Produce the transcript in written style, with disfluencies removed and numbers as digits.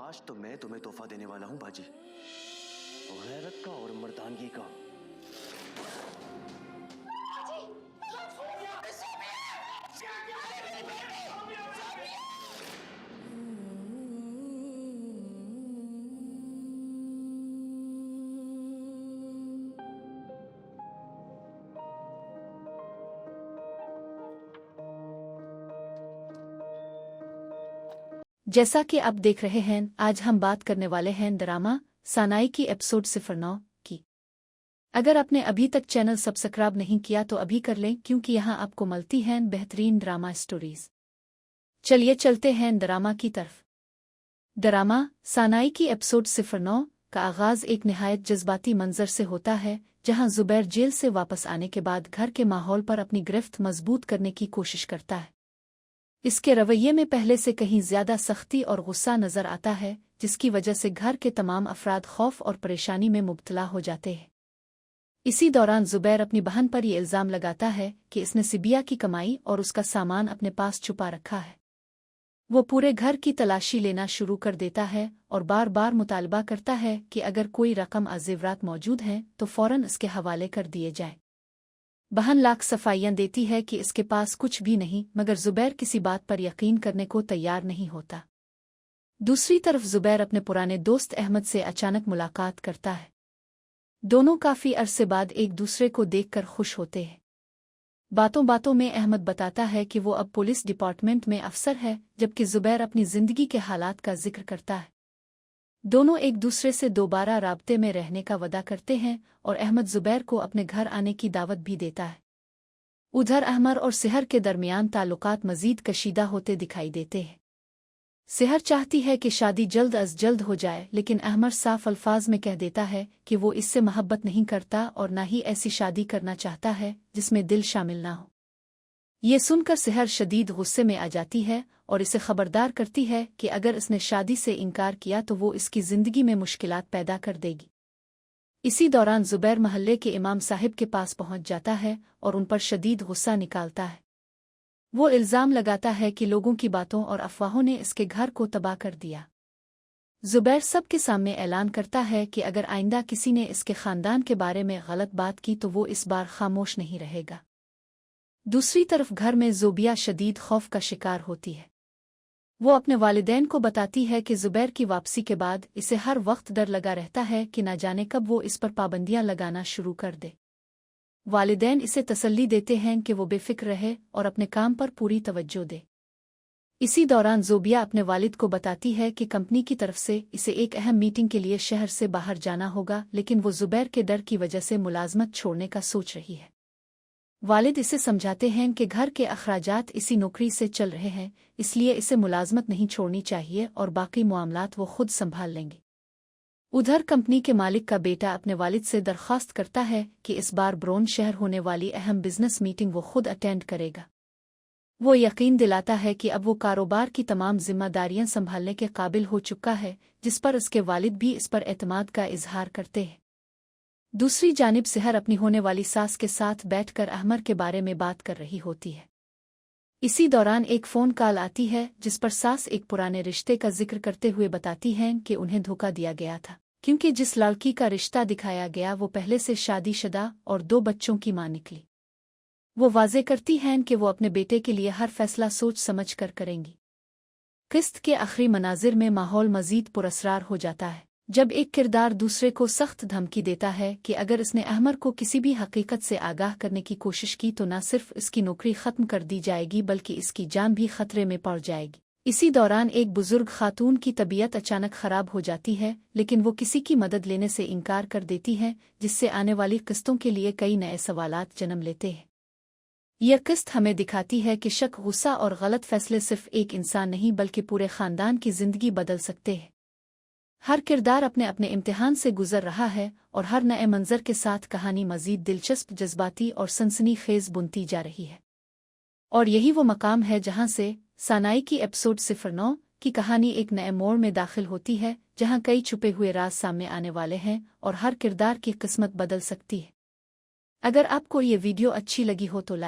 आज तो मैं तुम्हें तोहफा देने वाला हूँ बाजी, गैरत का और मर्दानगी का। जैसा कि आप देख रहे हैं, आज हम बात करने वाले हैं ड्रामा सानाई की एपिसोड 09 की। अगर आपने अभी तक चैनल सब्सक्राइब नहीं किया तो अभी कर लें, क्योंकि यहाँ आपको मिलती हैं बेहतरीन ड्रामा स्टोरीज। चलिए चलते हैं ड्रामा की तरफ। ड्रामा सानाई की एपिसोड 09 का आगाज एक निहायत जज्बाती मंजर से होता है, जहां जुबैर जेल से वापस आने के बाद घर के माहौल पर अपनी गिरफ्त मजबूत करने की कोशिश करता है। इसके रवैये में पहले से कहीं ज्यादा सख्ती और गुस्सा नजर आता है, जिसकी वजह से घर के तमाम अफराद खौफ और परेशानी में मुब्तला हो जाते हैं। इसी दौरान जुबैर अपनी बहन पर यह इल्जाम लगाता है कि इसने सिबिया की कमाई और उसका सामान अपने पास छुपा रखा है। वो पूरे घर की तलाशी लेना शुरू कर देता है और बार बार मुतालबा करता है कि अगर कोई रकम अजेवरात मौजूद हैं तो फौरन इसके हवाले कर दिए जाए। बहन लाख सफाइयां देती है कि इसके पास कुछ भी नहीं, मगर जुबैर किसी बात पर यकीन करने को तैयार नहीं होता। दूसरी तरफ जुबैर अपने पुराने दोस्त अहमद से अचानक मुलाकात करता है। दोनों काफी अरसे बाद एक दूसरे को देखकर खुश होते हैं। बातों बातों में अहमद बताता है कि वो अब पुलिस डिपार्टमेंट में अफसर है, जबकि जुबैर अपनी जिंदगी के हालात का जिक्र करता है। दोनों एक दूसरे से दोबारा राब्ते में रहने का वदा करते हैं और अहमद जुबैर को अपने घर आने की दावत भी देता है। उधर अहमर और सिहर के दरमियान ताल्लुकात मजीद कशीदा होते दिखाई देते हैं। सिहर चाहती है कि शादी जल्द अज जल्द हो जाए, लेकिन अहमर साफ अल्फाज में कह देता है कि वो इससे मोहब्बत नहीं करता और ना ही ऐसी शादी करना चाहता है जिसमें दिल शामिल ना हो। ये सुनकर सिहर शदीद गुस्से में आ जाती है और इसे खबरदार करती है कि अगर इसने शादी से इनकार किया तो वो इसकी जिंदगी में मुश्किलात पैदा कर देगी। इसी दौरान जुबैर महल्ले के इमाम साहिब के पास पहुंच जाता है और उन पर शदीद गुस्सा निकालता है। वो इल्जाम लगाता है कि लोगों की बातों और अफवाहों ने इसके घर को तबाह कर दिया। जुबैर सबके सामने ऐलान करता है कि अगर आइंदा किसी ने इसके खानदान के बारे में गलत बात की तो वो इस बार खामोश नहीं रहेगा। दूसरी तरफ घर में जोबिया शदीद खौफ का शिकार होती है। वो अपने वालिदैन को बताती है कि जुबैर की वापसी के बाद इसे हर वक्त डर लगा रहता है कि न जाने कब वो इस पर पाबंदियां लगाना शुरू कर दे। वालिदैन इसे तसल्ली देते हैं कि वो बेफिक्र रहे और अपने काम पर पूरी तवज्जो दे। इसी दौरान जोबिया अपने वालिद को बताती है कि कंपनी की तरफ से इसे एक अहम मीटिंग के लिए शहर से बाहर जाना होगा, लेकिन वो जुबैर के डर की वजह से मुलाजमत छोड़ने का सोच रही है। वालिद इसे समझाते हैं कि घर के अखराजात इसी नौकरी से चल रहे हैं, इसलिए इसे मुलाजमत नहीं छोड़नी चाहिए और बाकी मामलात वो खुद संभाल लेंगे। उधर कंपनी के मालिक का बेटा अपने वालिद से दरख्वास्त करता है कि इस बार ब्रोन शहर होने वाली अहम बिजनेस मीटिंग वो खुद अटेंड करेगा। वो यकीन दिलाता है कि अब वो कारोबार की तमाम जिम्मेदारियां संभालने के काबिल हो चुका है, जिस पर उसके वालिद भी इस पर एतमाद का इजहार करते हैं। दूसरी जानिब सिहर अपनी होने वाली सास के साथ बैठकर अहमर के बारे में बात कर रही होती है। इसी दौरान एक फ़ोन कॉल आती है जिस पर सास एक पुराने रिश्ते का जिक्र करते हुए बताती हैं कि उन्हें धोखा दिया गया था, क्योंकि जिस लड़की का रिश्ता दिखाया गया वो पहले से शादीशुदा और 2 बच्चों की मां निकली। वो वाजे करती हैं कि वो अपने बेटे के लिए हर फैसला सोच समझ कर करेंगी। किस्त के आखिरी मनाजिर में माहौल मजीद पुरअसरार हो जाता है, जब एक किरदार दूसरे को सख्त धमकी देता है कि अगर इसने अहमर को किसी भी हकीकत से आगाह करने की कोशिश की तो न सिर्फ इसकी नौकरी खत्म कर दी जाएगी बल्कि इसकी जान भी खतरे में पड़ जाएगी। इसी दौरान एक बुजुर्ग खातून की तबीयत अचानक खराब हो जाती है, लेकिन वो किसी की मदद लेने से इनकार कर देती है, जिससे आने वाली किस्तों के लिए कई नए सवालात जन्म लेते हैं। यह किस्त हमें दिखाती है कि शक, गुस्सा और गलत फैसले सिर्फ एक इंसान नहीं बल्कि पूरे खानदान की जिंदगी बदल सकते हैं। हर किरदार अपने अपने इम्तिहान से गुजर रहा है और हर नए मंजर के साथ कहानी मजीद दिलचस्प, जज्बाती और सनसनीखेज बुनती जा रही है। और यही वो मकाम है जहां से सानाई की एपिसोड 09 की कहानी एक नए मोड़ में दाखिल होती है, जहां कई छुपे हुए राज सामने आने वाले हैं और हर किरदार की किस्मत बदल सकती है। अगर आपको ये वीडियो अच्छी लगी हो तो लाइक,